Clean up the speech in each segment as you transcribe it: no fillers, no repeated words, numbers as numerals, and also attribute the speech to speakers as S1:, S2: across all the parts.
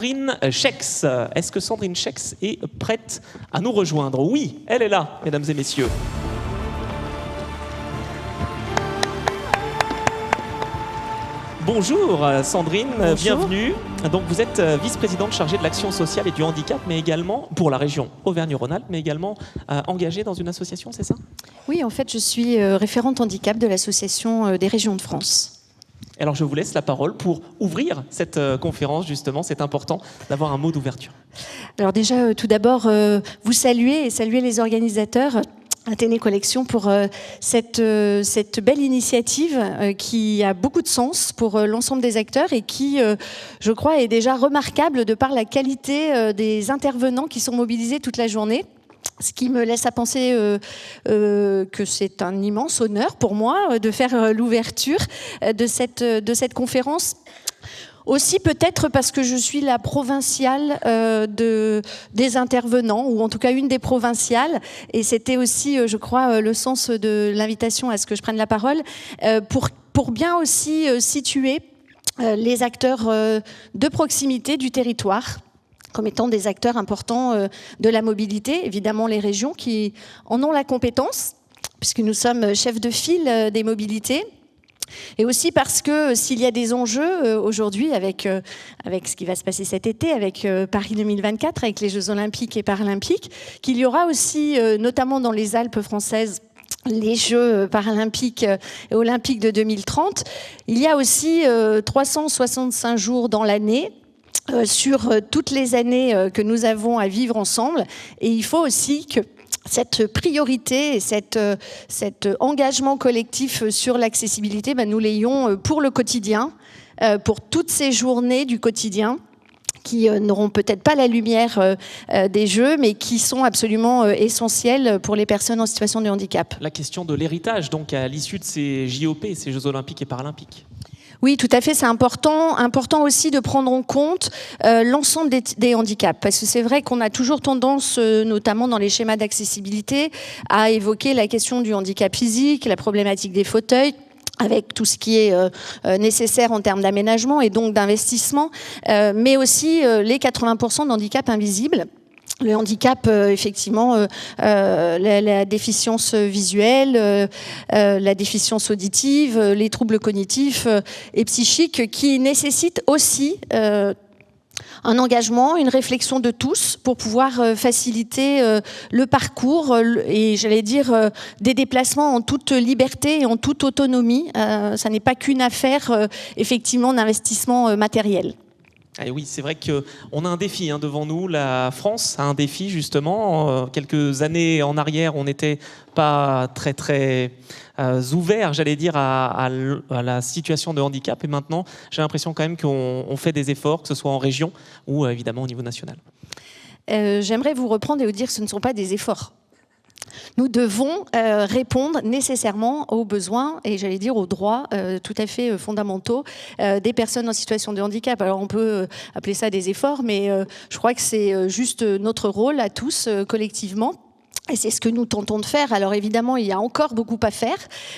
S1: Sandrine Schex. Est-ce que Sandrine Schex est prête à nous rejoindre? Oui, elle est là, mesdames et messieurs. Bonjour Sandrine,
S2: Bonjour.
S1: Bienvenue. Donc vous êtes vice-présidente chargée de l'action sociale et du handicap, mais également pour la région Auvergne-Rhône-Alpes, mais également engagée dans une association, c'est ça?
S2: Oui, en fait, je suis référente handicap de l'association des régions de France.
S1: Alors je vous laisse la parole pour ouvrir cette conférence, justement, c'est important d'avoir un mot d'ouverture.
S2: Alors déjà, tout d'abord, vous saluer et saluer les organisateurs Athénée Collection pour cette belle initiative qui a beaucoup de sens pour l'ensemble des acteurs et qui, je crois, est déjà remarquable de par la qualité des intervenants qui sont mobilisés toute la journée. Ce qui me laisse à penser que c'est un immense honneur pour moi de faire l'ouverture de cette conférence. Aussi peut-être parce que je suis la provinciale des intervenants, ou en tout cas une des provinciales, et c'était aussi, je crois, le sens de l'invitation à ce que je prenne la parole, pour bien aussi situer les acteurs de proximité du territoire, comme étant des acteurs importants de la mobilité, évidemment les régions qui en ont la compétence, puisque nous sommes chefs de file des mobilités, et aussi parce que s'il y a des enjeux aujourd'hui avec ce qui va se passer cet été, avec Paris 2024, avec les Jeux Olympiques et Paralympiques, qu'il y aura aussi, notamment dans les Alpes françaises, les Jeux paralympiques et olympiques de 2030, il y a aussi 365 jours dans l'année, sur toutes les années que nous avons à vivre ensemble. Et il faut aussi que cette priorité et cet engagement collectif sur l'accessibilité, nous l'ayons pour le quotidien, pour toutes ces journées du quotidien qui n'auront peut-être pas la lumière des Jeux, mais qui sont absolument essentielles pour les personnes en situation de handicap. La question de l'héritage, donc, à l'issue de ces JOP, ces Jeux Olympiques et Paralympiques. Oui, tout à fait. C'est important aussi de prendre en compte l'ensemble des handicaps. Parce que c'est vrai qu'on a toujours tendance, notamment dans les schémas d'accessibilité, à évoquer la question du handicap physique, la problématique des fauteuils, avec tout ce qui est nécessaire en termes d'aménagement et donc d'investissement, mais aussi les 80% d'handicap invisibles. Le handicap, effectivement, la déficience visuelle, la déficience auditive, les troubles cognitifs et psychiques qui nécessitent aussi un engagement, une réflexion de tous pour pouvoir faciliter le parcours et, j'allais dire, des déplacements en toute liberté et en toute autonomie. Ça n'est pas qu'une affaire, effectivement, d'investissement matériel.
S1: Et oui, c'est vrai qu'on a un défi devant nous. La France a un défi, justement. Quelques années en arrière, on n'était pas très ouvert, j'allais dire, à la situation de handicap. Et maintenant, j'ai l'impression quand même qu'on fait des efforts, que ce soit en région ou évidemment au niveau national.
S2: J'aimerais vous reprendre et vous dire que ce ne sont pas des efforts. Nous devons répondre nécessairement aux besoins et, j'allais dire, aux droits tout à fait fondamentaux des personnes en situation de handicap. Alors on peut appeler ça des efforts, mais je crois que c'est juste notre rôle à tous collectivement. Et c'est ce que nous tentons de faire. Alors évidemment, il y a encore beaucoup à faire,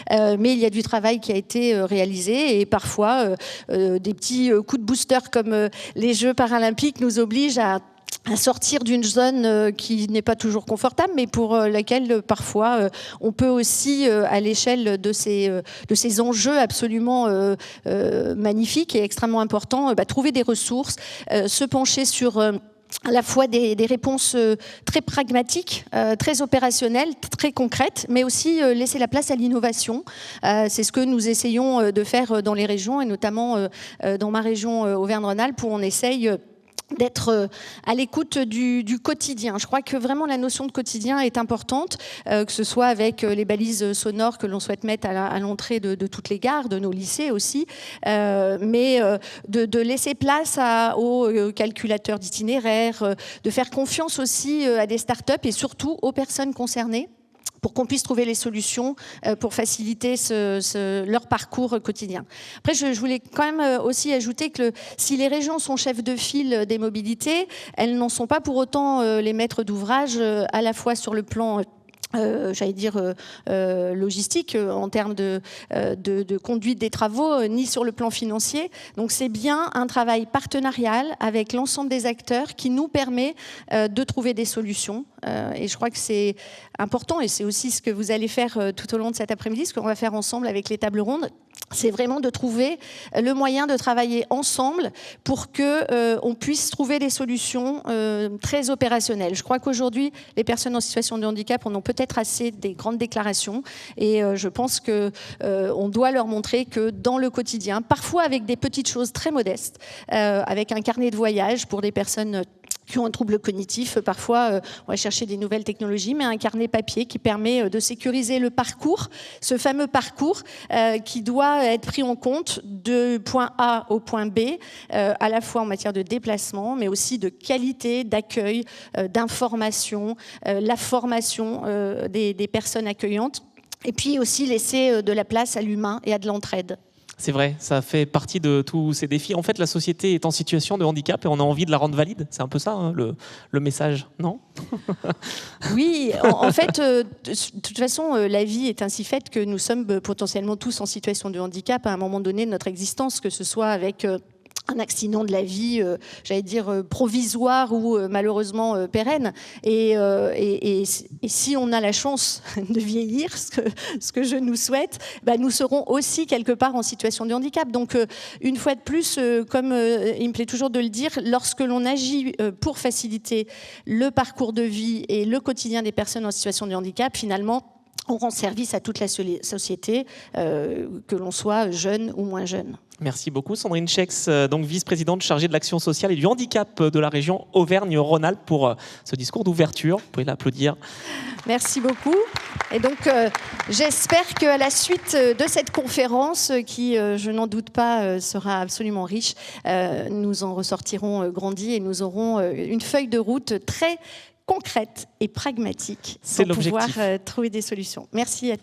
S2: mais il y a du travail qui a été réalisé et parfois des petits coups de booster comme les Jeux paralympiques nous obligent à sortir d'une zone qui n'est pas toujours confortable, mais pour laquelle parfois on peut aussi, à l'échelle de ces enjeux absolument magnifiques et extrêmement importants, trouver des ressources, se pencher sur à la fois des réponses très pragmatiques, très opérationnelles, très concrètes, mais aussi laisser la place à l'innovation. C'est ce que nous essayons de faire dans les régions, et notamment dans ma région Auvergne-Rhône-Alpes, où on essaye d'être à l'écoute du quotidien. Je crois que vraiment la notion de quotidien est importante, que ce soit avec les balises sonores que l'on souhaite mettre à l'entrée de toutes les gares, de nos lycées aussi, mais de laisser place aux calculateurs d'itinéraires, de faire confiance aussi à des startups et surtout aux personnes concernées, pour qu'on puisse trouver les solutions pour faciliter leur parcours quotidien. Après, je voulais quand même aussi ajouter que si les régions sont chefs de file des mobilités, elles n'en sont pas pour autant les maîtres d'ouvrage, à la fois sur le plan j'allais dire, logistique, en termes de conduite des travaux, ni sur le plan financier. Donc c'est bien un travail partenarial avec l'ensemble des acteurs qui nous permet de trouver des solutions. Et je crois que c'est important, et c'est aussi ce que vous allez faire tout au long de cet après-midi, ce qu'on va faire ensemble avec les tables rondes. C'est vraiment de trouver le moyen de travailler ensemble pour qu'on puisse trouver des solutions très opérationnelles. Je crois qu'aujourd'hui, les personnes en situation de handicap en ont peut-être assez des grandes déclarations, et je pense qu'on doit leur montrer que dans le quotidien, parfois avec des petites choses très modestes, avec un carnet de voyage pour des personnes qui ont un trouble cognitif, parfois on va chercher des nouvelles technologies, mais un carnet papier qui permet de sécuriser le parcours, ce fameux parcours qui doit être pris en compte de point A au point B, à la fois en matière de déplacement, mais aussi de qualité, d'accueil, d'information, la formation des personnes accueillantes, et puis aussi laisser de la place à l'humain et à de l'entraide.
S1: C'est vrai, ça fait partie de tous ces défis. En fait, la société est en situation de handicap et on a envie de la rendre valide. C'est un peu ça, hein, le message, non?
S2: Oui, en fait, de toute façon, la vie est ainsi faite que nous sommes potentiellement tous en situation de handicap à un moment donné de notre existence, que ce soit avec un accident de la vie, j'allais dire provisoire ou malheureusement pérenne. Et si on a la chance de vieillir, ce que je nous souhaite, nous serons aussi quelque part en situation de handicap. Donc une fois de plus, comme il me plaît toujours de le dire, lorsque l'on agit pour faciliter le parcours de vie et le quotidien des personnes en situation de handicap, finalement, on rend service à toute la société, que l'on soit jeune ou moins jeune.
S1: Merci beaucoup Sandrine Schex, donc vice-présidente chargée de l'action sociale et du handicap de la région Auvergne-Rhône-Alpes pour ce discours d'ouverture. Vous pouvez l'applaudir.
S2: Merci beaucoup. Et donc j'espère qu'à la suite de cette conférence, qui je n'en doute pas sera absolument riche, nous en ressortirons grandis et nous aurons une feuille de route très concrète et pragmatique pour pouvoir trouver des solutions. Merci à tous.